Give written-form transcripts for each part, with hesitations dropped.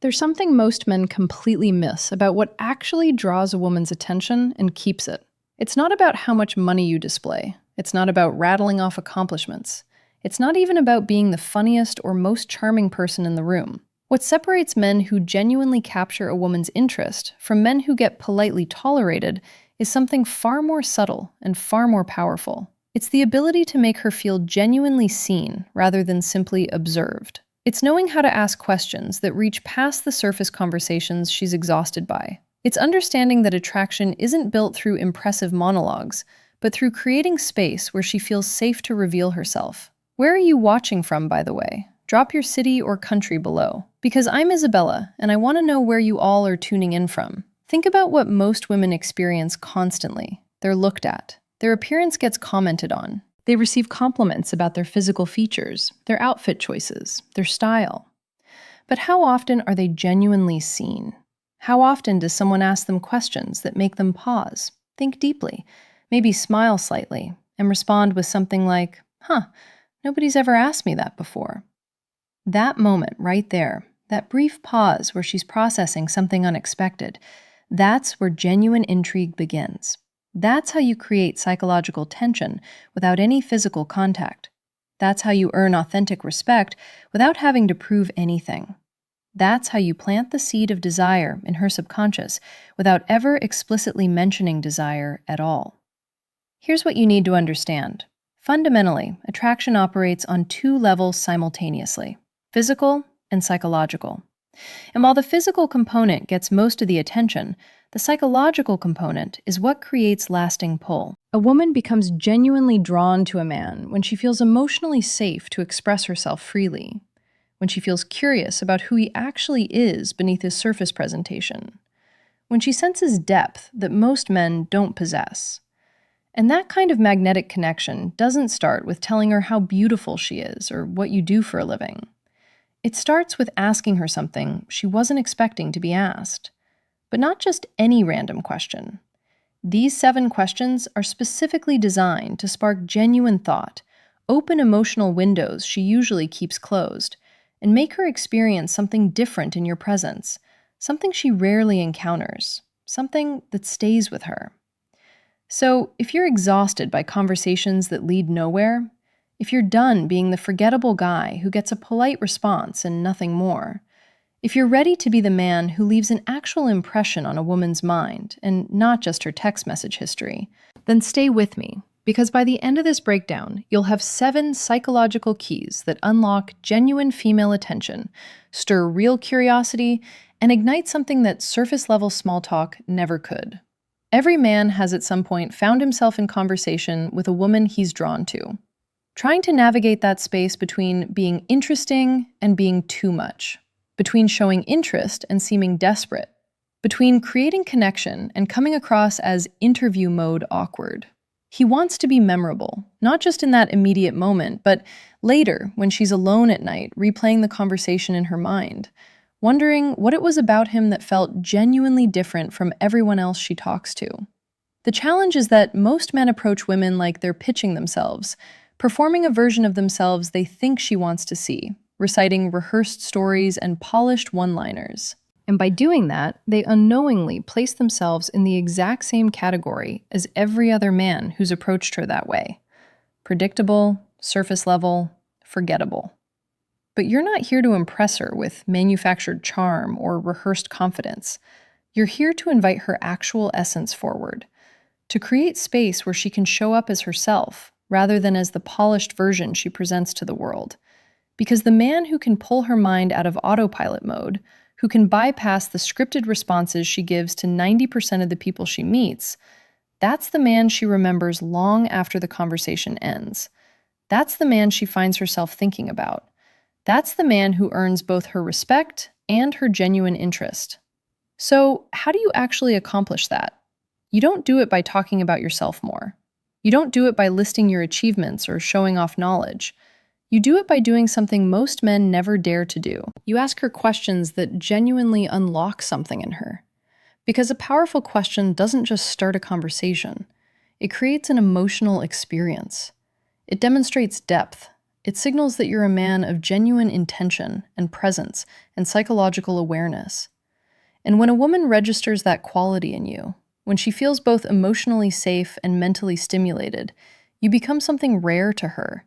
There's something most men completely miss about what actually draws a woman's attention and keeps it. It's not about how much money you display. It's not about rattling off accomplishments. It's not even about being the funniest or most charming person in the room. What separates men who genuinely capture a woman's interest from men who get politely tolerated is something far more subtle and far more powerful. It's the ability to make her feel genuinely seen rather than simply observed. It's knowing how to ask questions that reach past the surface conversations she's exhausted by. It's understanding that attraction isn't built through impressive monologues, but through creating space where she feels safe to reveal herself. Where are you watching from, by the way? Drop your city or country below. Because I'm Isabella, and I want to know where you all are tuning in from. Think about what most women experience constantly. They're looked at. Their appearance gets commented on. They receive compliments about their physical features, their outfit choices, their style. But how often are they genuinely seen? How often does someone ask them questions that make them pause, think deeply, maybe smile slightly, and respond with something like, nobody's ever asked me that before. That moment right there, that brief pause where she's processing something unexpected, that's where genuine intrigue begins. That's how you create psychological tension without any physical contact. That's how you earn authentic respect without having to prove anything. That's how you plant the seed of desire in her subconscious without ever explicitly mentioning desire at all. Here's what you need to understand. Fundamentally, attraction operates on two levels simultaneously: physical and psychological. And while the physical component gets most of the attention, the psychological component is what creates lasting pull. A woman becomes genuinely drawn to a man when she feels emotionally safe to express herself freely, when she feels curious about who he actually is beneath his surface presentation, when she senses depth that most men don't possess. And that kind of magnetic connection doesn't start with telling her how beautiful she is or what you do for a living. It starts with asking her something she wasn't expecting to be asked. But not just any random question. These 7 questions are specifically designed to spark genuine thought, open emotional windows she usually keeps closed, and make her experience something different in your presence, something she rarely encounters, something that stays with her. So, if you're exhausted by conversations that lead nowhere, if you're done being the forgettable guy who gets a polite response and nothing more, if you're ready to be the man who leaves an actual impression on a woman's mind, and not just her text message history, then stay with me, because by the end of this breakdown, you'll have 7 psychological keys that unlock genuine female attention, stir real curiosity, and ignite something that surface-level small talk never could. Every man has at some point found himself in conversation with a woman he's drawn to, trying to navigate that space between being interesting and being too much, between showing interest and seeming desperate, between creating connection and coming across as interview mode awkward. He wants to be memorable, not just in that immediate moment, but later when she's alone at night, replaying the conversation in her mind, wondering what it was about him that felt genuinely different from everyone else she talks to. The challenge is that most men approach women like they're pitching themselves, performing a version of themselves they think she wants to see, reciting rehearsed stories and polished one-liners. And by doing that, they unknowingly place themselves in the exact same category as every other man who's approached her that way. Predictable, surface level, forgettable. But you're not here to impress her with manufactured charm or rehearsed confidence. You're here to invite her actual essence forward, to create space where she can show up as herself, rather than as the polished version she presents to the world. Because the man who can pull her mind out of autopilot mode, who can bypass the scripted responses she gives to 90% of the people she meets, that's the man she remembers long after the conversation ends. That's the man she finds herself thinking about. That's the man who earns both her respect and her genuine interest. So, how do you actually accomplish that? You don't do it by talking about yourself more. You don't do it by listing your achievements or showing off knowledge. You do it by doing something most men never dare to do. You ask her questions that genuinely unlock something in her. Because a powerful question doesn't just start a conversation. It creates an emotional experience. It demonstrates depth. It signals that you're a man of genuine intention and presence and psychological awareness. And when a woman registers that quality in you, when she feels both emotionally safe and mentally stimulated, you become something rare to her.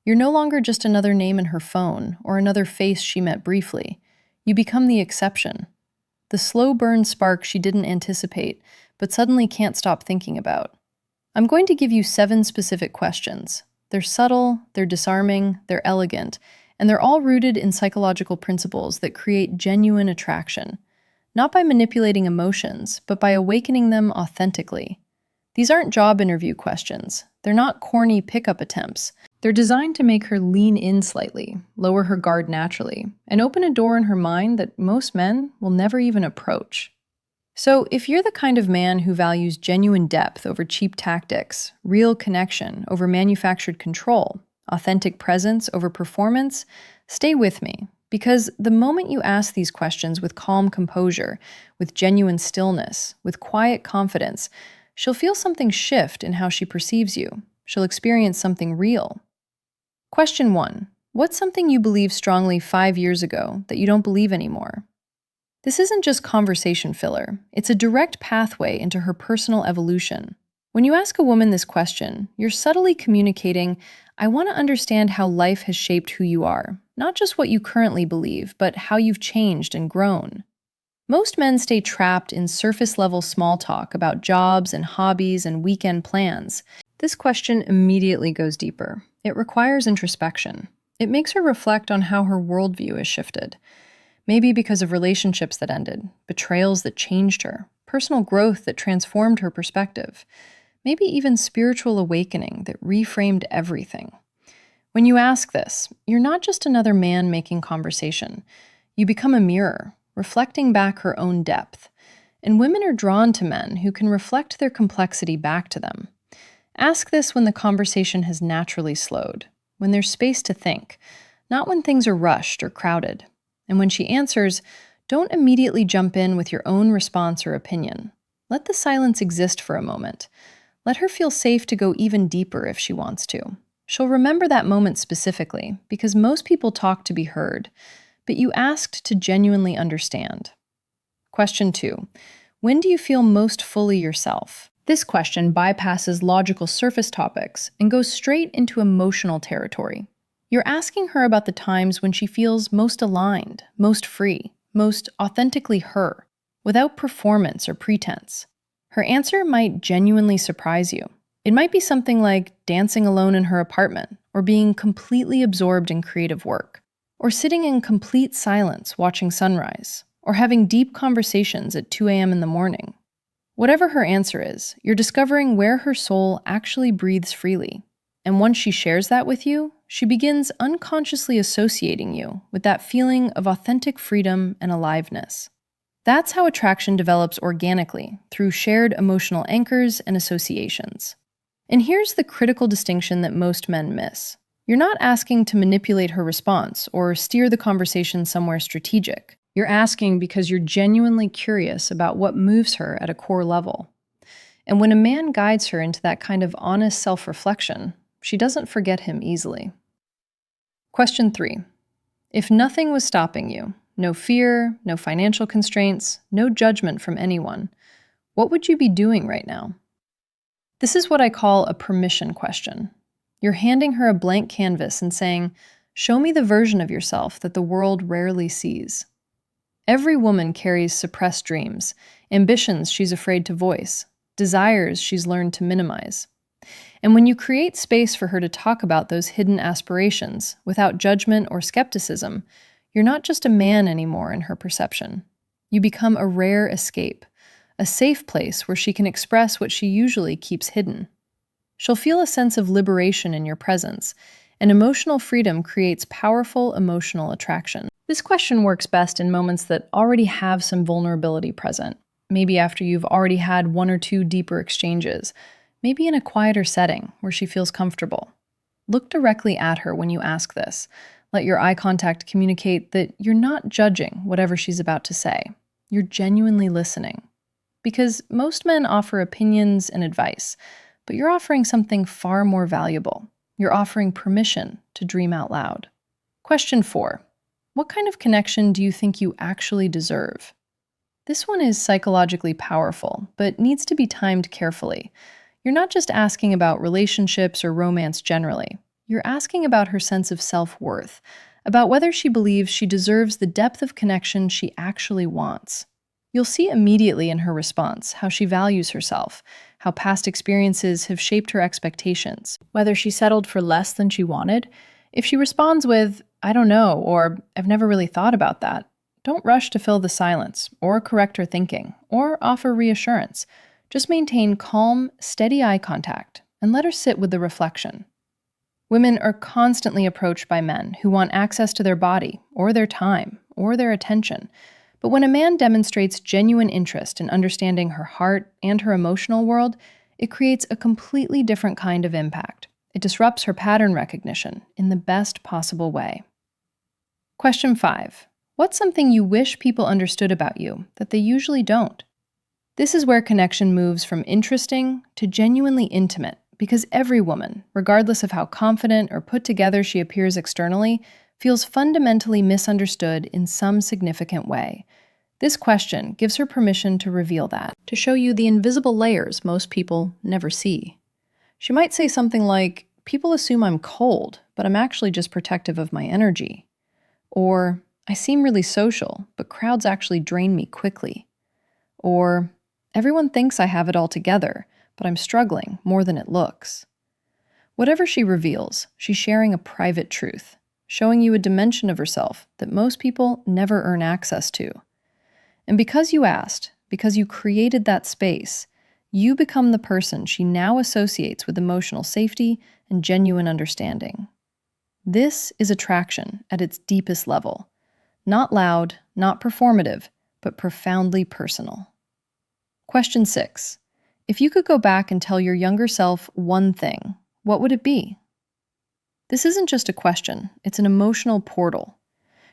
You're no longer just another name in her phone or another face she met briefly. You become the exception. The slow burn spark she didn't anticipate, but suddenly can't stop thinking about. I'm going to give you 7 specific questions. They're subtle, they're disarming, they're elegant, and they're all rooted in psychological principles that create genuine attraction. Not by manipulating emotions, but by awakening them authentically. These aren't job interview questions. They're not corny pickup attempts. They're designed to make her lean in slightly, lower her guard naturally, and open a door in her mind that most men will never even approach. So, if you're the kind of man who values genuine depth over cheap tactics, real connection over manufactured control, authentic presence over performance, stay with me. Because the moment you ask these questions with calm composure, with genuine stillness, with quiet confidence, she'll feel something shift in how she perceives you. She'll experience something real. Question 1. What's something you believed strongly 5 years ago that you don't believe anymore? This isn't just conversation filler. It's a direct pathway into her personal evolution. When you ask a woman this question, you're subtly communicating, I want to understand how life has shaped who you are, not just what you currently believe, but how you've changed and grown. Most men stay trapped in surface-level small talk about jobs and hobbies and weekend plans. This question immediately goes deeper. It requires introspection. It makes her reflect on how her worldview has shifted. Maybe because of relationships that ended, betrayals that changed her, personal growth that transformed her perspective, maybe even spiritual awakening that reframed everything. When you ask this, you're not just another man making conversation. You become a mirror, reflecting back her own depth. And women are drawn to men who can reflect their complexity back to them. Ask this when the conversation has naturally slowed, when there's space to think, not when things are rushed or crowded. And when she answers, don't immediately jump in with your own response or opinion. Let the silence exist for a moment. Let her feel safe to go even deeper if she wants to. She'll remember that moment specifically, because most people talk to be heard, but you asked to genuinely understand. Question 2. When do you feel most fully yourself? This question bypasses logical surface topics and goes straight into emotional territory. You're asking her about the times when she feels most aligned, most free, most authentically her, without performance or pretense. Her answer might genuinely surprise you. It might be something like dancing alone in her apartment, or being completely absorbed in creative work, or sitting in complete silence watching sunrise, or having deep conversations at 2 a.m. in the morning. Whatever her answer is, you're discovering where her soul actually breathes freely. And once she shares that with you, she begins unconsciously associating you with that feeling of authentic freedom and aliveness. That's how attraction develops organically, through shared emotional anchors and associations. And here's the critical distinction that most men miss. You're not asking to manipulate her response or steer the conversation somewhere strategic. You're asking because you're genuinely curious about what moves her at a core level. And when a man guides her into that kind of honest self-reflection, she doesn't forget him easily. Question 3. If nothing was stopping you, no fear, no financial constraints, no judgment from anyone, what would you be doing right now? This is what I call a permission question. You're handing her a blank canvas and saying, show me the version of yourself that the world rarely sees. Every woman carries suppressed dreams, ambitions she's afraid to voice, desires she's learned to minimize. And when you create space for her to talk about those hidden aspirations without judgment or skepticism, you're not just a man anymore in her perception. You become a rare escape, a safe place where she can express what she usually keeps hidden. She'll feel a sense of liberation in your presence, and emotional freedom creates powerful emotional attraction. This question works best in moments that already have some vulnerability present, maybe after you've already had 1 or 2 deeper exchanges, maybe in a quieter setting where she feels comfortable. Look directly at her when you ask this. Let your eye contact communicate that you're not judging whatever she's about to say. You're genuinely listening. Because most men offer opinions and advice, but you're offering something far more valuable. You're offering permission to dream out loud. Question 4. What kind of connection do you think you actually deserve? This one is psychologically powerful, but needs to be timed carefully. You're not just asking about relationships or romance generally. You're asking about her sense of self-worth, about whether she believes she deserves the depth of connection she actually wants. You'll see immediately in her response how she values herself, how past experiences have shaped her expectations, whether she settled for less than she wanted. If she responds with, "I don't know," or "I've never really thought about that," don't rush to fill the silence, or correct her thinking, or offer reassurance. Just maintain calm, steady eye contact, and let her sit with the reflection. Women are constantly approached by men who want access to their body, or their time, or their attention. But when a man demonstrates genuine interest in understanding her heart and her emotional world, it creates a completely different kind of impact. It disrupts her pattern recognition in the best possible way. Question 5. What's something you wish people understood about you that they usually don't? This is where connection moves from interesting to genuinely intimate, because every woman, regardless of how confident or put together she appears externally, feels fundamentally misunderstood in some significant way. This question gives her permission to reveal that, to show you the invisible layers most people never see. She might say something like, "People assume I'm cold, but I'm actually just protective of my energy." Or, "I seem really social, but crowds actually drain me quickly." Or, "Everyone thinks I have it all together, but I'm struggling more than it looks." Whatever she reveals, she's sharing a private truth, showing you a dimension of herself that most people never earn access to. And because you asked, because you created that space, you become the person she now associates with emotional safety and genuine understanding. This is attraction at its deepest level. Not loud, not performative, but profoundly personal. Question 6. If you could go back and tell your younger self one thing, what would it be? This isn't just a question, it's an emotional portal.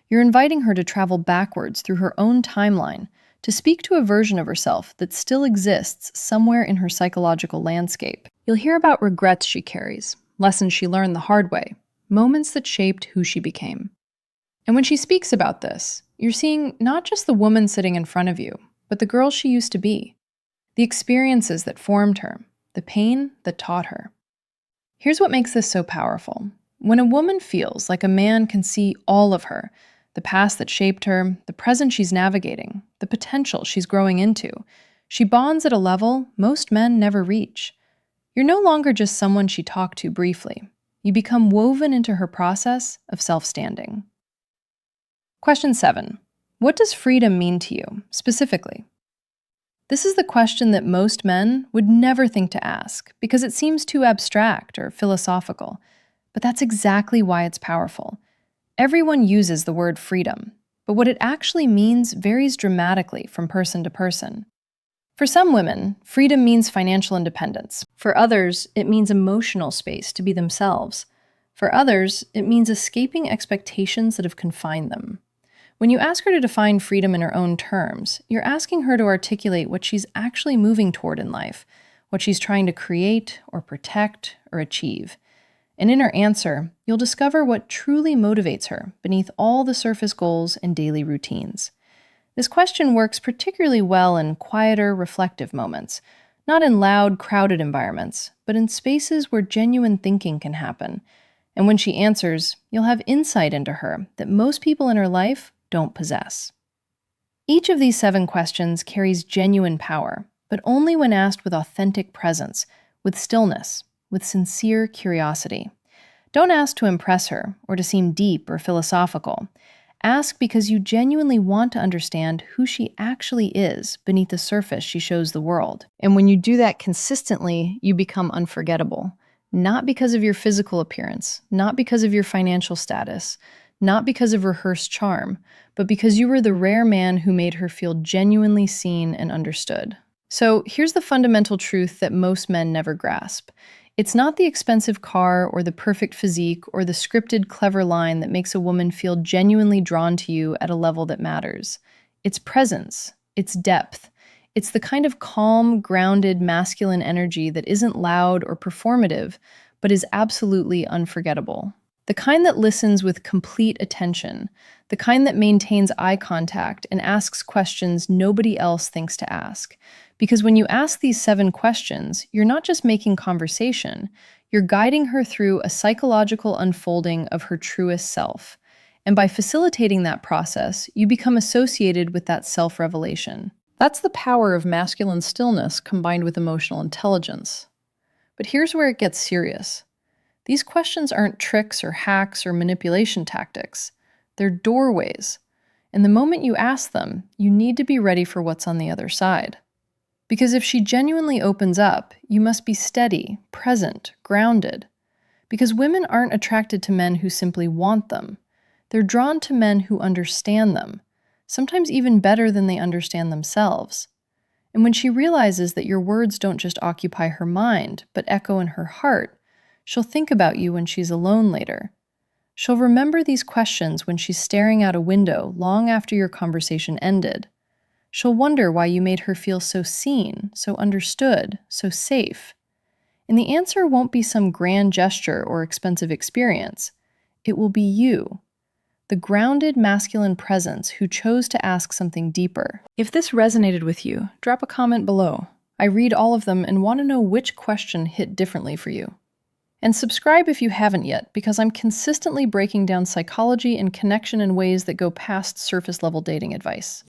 You're inviting her to travel backwards through her own timeline, to speak to a version of herself that still exists somewhere in her psychological landscape. You'll hear about regrets she carries, lessons she learned the hard way, moments that shaped who she became. And when she speaks about this, you're seeing not just the woman sitting in front of you, but the girl she used to be, the experiences that formed her, the pain that taught her. Here's what makes this so powerful. When a woman feels like a man can see all of her, the past that shaped her, the present she's navigating, the potential she's growing into, she bonds at a level most men never reach. You're no longer just someone she talked to briefly. You become woven into her process of self-standing. Question 7. What does freedom mean to you, specifically? This is the question that most men would never think to ask because it seems too abstract or philosophical. But that's exactly why it's powerful. Everyone uses the word freedom, but what it actually means varies dramatically from person to person. For some women, freedom means financial independence. For others, it means emotional space to be themselves. For others, it means escaping expectations that have confined them. When you ask her to define freedom in her own terms, you're asking her to articulate what she's actually moving toward in life, what she's trying to create or protect or achieve. And in her answer, you'll discover what truly motivates her beneath all the surface goals and daily routines. This question works particularly well in quieter, reflective moments, not in loud, crowded environments, but in spaces where genuine thinking can happen. And when she answers, you'll have insight into her that most people in her life don't possess. Each of these 7 questions carries genuine power, but only when asked with authentic presence, with stillness, with sincere curiosity. Don't ask to impress her or to seem deep or philosophical. Ask because you genuinely want to understand who she actually is beneath the surface she shows the world. And when you do that consistently, you become unforgettable. Not because of your physical appearance, not because of your financial status, not because of rehearsed charm, but because you were the rare man who made her feel genuinely seen and understood. So here's the fundamental truth that most men never grasp. It's not the expensive car or the perfect physique or the scripted clever line that makes a woman feel genuinely drawn to you at a level that matters. It's presence, it's depth. It's the kind of calm, grounded, masculine energy that isn't loud or performative, but is absolutely unforgettable. The kind that listens with complete attention, the kind that maintains eye contact and asks questions nobody else thinks to ask. Because when you ask these 7 questions, you're not just making conversation, you're guiding her through a psychological unfolding of her truest self. And by facilitating that process, you become associated with that self-revelation. That's the power of masculine stillness combined with emotional intelligence. But here's where it gets serious. These questions aren't tricks or hacks or manipulation tactics. They're doorways. And the moment you ask them, you need to be ready for what's on the other side. Because if she genuinely opens up, you must be steady, present, grounded. Because women aren't attracted to men who simply want them. They're drawn to men who understand them, sometimes even better than they understand themselves. And when she realizes that your words don't just occupy her mind, but echo in her heart, she'll think about you when she's alone later. She'll remember these questions when she's staring out a window long after your conversation ended. She'll wonder why you made her feel so seen, so understood, so safe. And the answer won't be some grand gesture or expensive experience. It will be you, the grounded masculine presence who chose to ask something deeper. If this resonated with you, drop a comment below. I read all of them and want to know which question hit differently for you. And subscribe if you haven't yet, because I'm consistently breaking down psychology and connection in ways that go past surface-level dating advice.